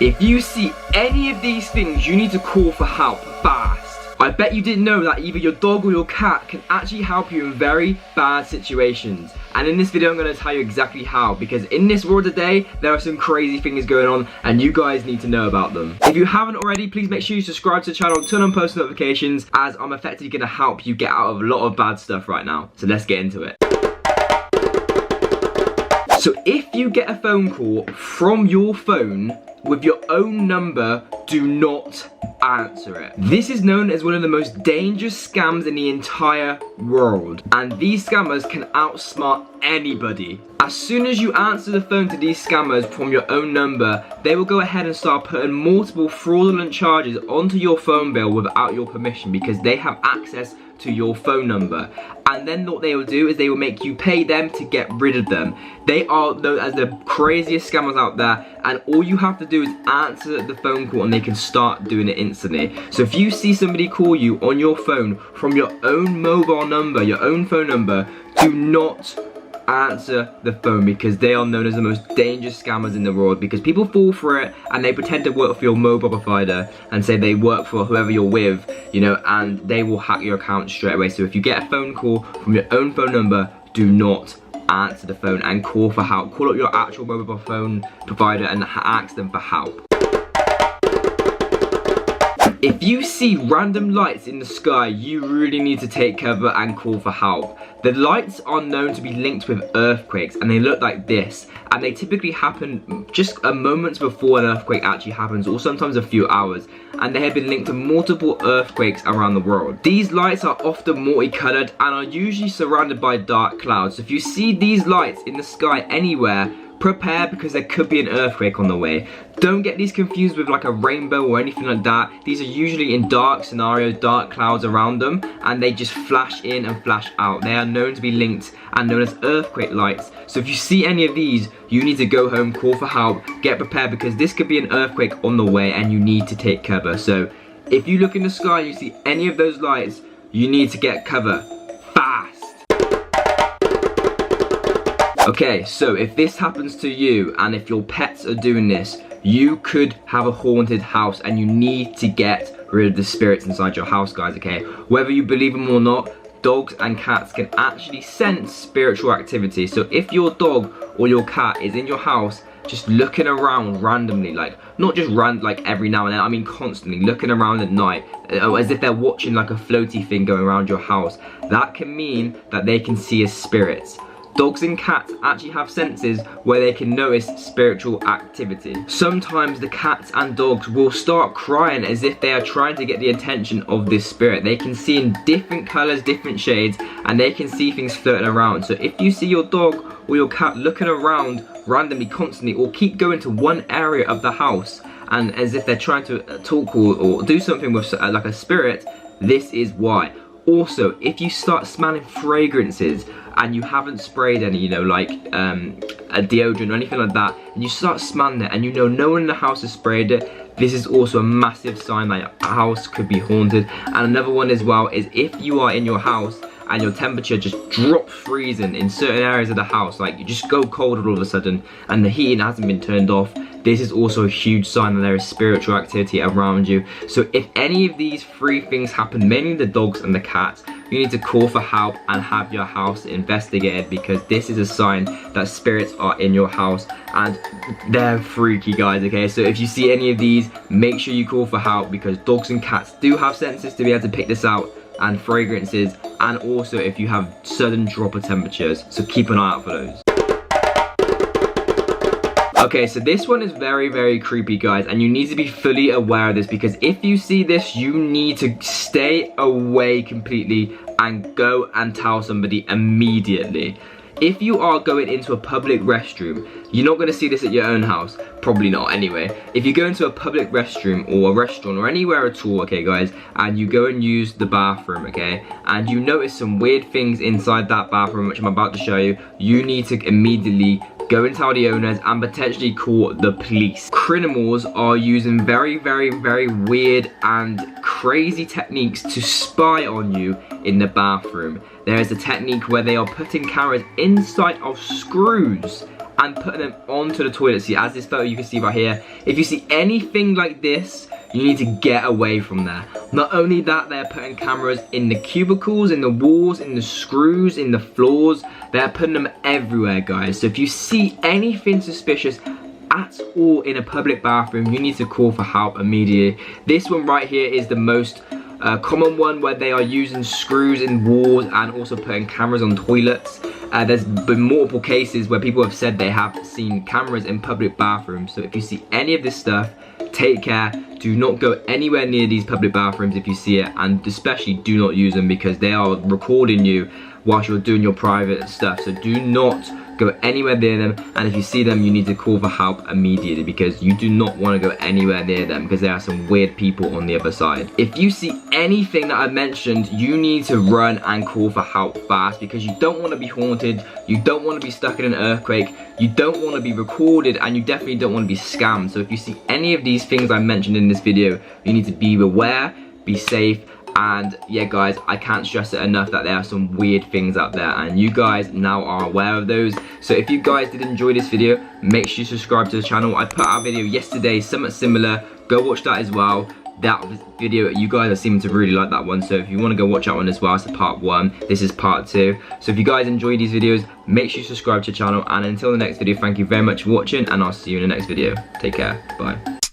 If you see any of these things, you need to call for help fast. I bet you didn't know that either your dog or your cat can actually help you in very bad situations. And in this video I'm going to tell you exactly how, because in this world today there are some crazy things going on and you guys need to know about them. If you haven't already, please make sure you subscribe to the channel and turn on post notifications, as I'm effectively going to help you get out of a lot of bad stuff right now. So let's get into it. So if you get a phone call from your phone with your own number, do not answer it. This is known as one of the most dangerous scams in the entire world, and these scammers can outsmart anybody. As soon as you answer the phone to these scammers from your own number, they will go ahead and start putting multiple fraudulent charges onto your phone bill without your permission, because they have access to your phone number. And then what they will do is they will make you pay them to get rid of them. They are known as the craziest scammers out there, and all you have to do is answer the phone call and they can start doing it instantly. So if you see somebody call you on your phone from your own mobile number, your own phone number, do not answer the phone, because they are known as the most dangerous scammers in the world, because people fall for it and they pretend to work for your mobile provider and say they work for whoever you're with, you know, and they will hack your account straight away. So if you get a phone call from your own phone number, do not answer the phone and call for help. Call up your actual mobile phone provider and ask them for help. If you see random lights in the sky, you really need to take cover and call for help. The lights are known to be linked with earthquakes, and they look like this, and they typically happen just a moment before an earthquake actually happens, or sometimes a few hours, and they have been linked to multiple earthquakes around the world. These lights are often multicolored and are usually surrounded by dark clouds. So if you see these lights in the sky anywhere, prepare, because there could be an earthquake on the way. Don't get these confused with like a rainbow or anything like that. These are usually in dark scenarios, dark clouds around them, and they just flash in and flash out. They are known to be linked and known as earthquake lights. So if you see any of these, you need to go home, call for help, get prepared, because this could be an earthquake on the way and you need to take cover. So if you look in the sky and you see any of those lights, you need to get cover fast. Okay, so if this happens to you and if your pets are doing this, you could have a haunted house and you need to get rid of the spirits inside your house, guys, okay? Whether you believe them or not, dogs and cats can actually sense spiritual activity. So if your dog or your cat is in your house just looking around randomly, like not just like every now and then, I mean constantly looking around at night as if they're watching like a floaty thing going around your house, that can mean that they can see as spirits. Dogs and cats actually have senses where they can notice spiritual activity. Sometimes the cats and dogs will start crying as if they are trying to get the attention of this spirit. They can see in different colors, different shades, and they can see things floating around. So if you see your dog or your cat looking around randomly constantly, or keep going to one area of the house and as if they're trying to talk or do something with like a spirit, this is why. Also, if you start smelling fragrances and you haven't sprayed any, you know, like a deodorant or anything like that, and you start smelling it and you know no one in the house has sprayed it, this is also a massive sign that your house could be haunted. And another one as well is if you are in your house and your temperature just drops freezing in certain areas of the house, like you just go cold all of a sudden and the heating hasn't been turned off, this is also a huge sign that there is spiritual activity around you. So if any of these three things happen, mainly the dogs and the cats, you need to call for help and have your house investigated, because this is a sign that spirits are in your house and they're freaky, guys, okay? So if you see any of these, make sure you call for help, because dogs and cats do have senses to be able to pick this out, and fragrances, and also if you have sudden drop of temperatures, so keep an eye out for those. Okay, so this one is very, very creepy, guys, and you need to be fully aware of this, because if you see this, you need to stay away completely and go and tell somebody immediately. If you are going into a public restroom, you're not going to see this at your own house, probably not anyway. If you go into a public restroom or a restaurant or anywhere at all, okay guys, and you go and use the bathroom, okay, and you notice some weird things inside that bathroom, which I'm about to show you, you need to immediately go and tell the owners and potentially call the police. Criminals are using very, very, very weird and crazy techniques to spy on you in the bathroom. There is a technique where they are putting cameras inside of screws and putting them onto the toilet seat. As this photo you can see right here, if you see anything like this, you need to get away from there. Not only that, they're putting cameras in the cubicles, in the walls, in the screws, in the floors. They're putting them everywhere, guys. So if you see anything suspicious at all in a public bathroom, you need to call for help immediately. This one right here is the most common one, where they are using screws in walls and also putting cameras on toilets. There's been multiple cases where people have said they have seen cameras in public bathrooms. So if you see any of this stuff, take care. Do not go anywhere near these public bathrooms if you see it, and especially do not use them, because they are recording you whilst you're doing your private stuff. So do not go anywhere near them, and if you see them, you need to call for help immediately, because you do not want to go anywhere near them, because there are some weird people on the other side. If you see anything that I mentioned, you need to run and call for help fast, because you don't want to be haunted, you don't want to be stuck in an earthquake, you don't want to be recorded, and you definitely don't want to be scammed. So if you see any of these things I mentioned in this video, you need to be aware, be safe. And yeah, guys, I can't stress it enough that there are some weird things out there, and you guys now are aware of those. So if you guys did enjoy this video, make sure you subscribe to the channel. I put out a video yesterday, something similar. Go watch that as well. That video, you guys are seeming to really like that one. So if you want to go watch that one as well, it's part 1. This is part 2. So if you guys enjoy these videos, make sure you subscribe to the channel. And until the next video, thank you very much for watching, and I'll see you in the next video. Take care. Bye.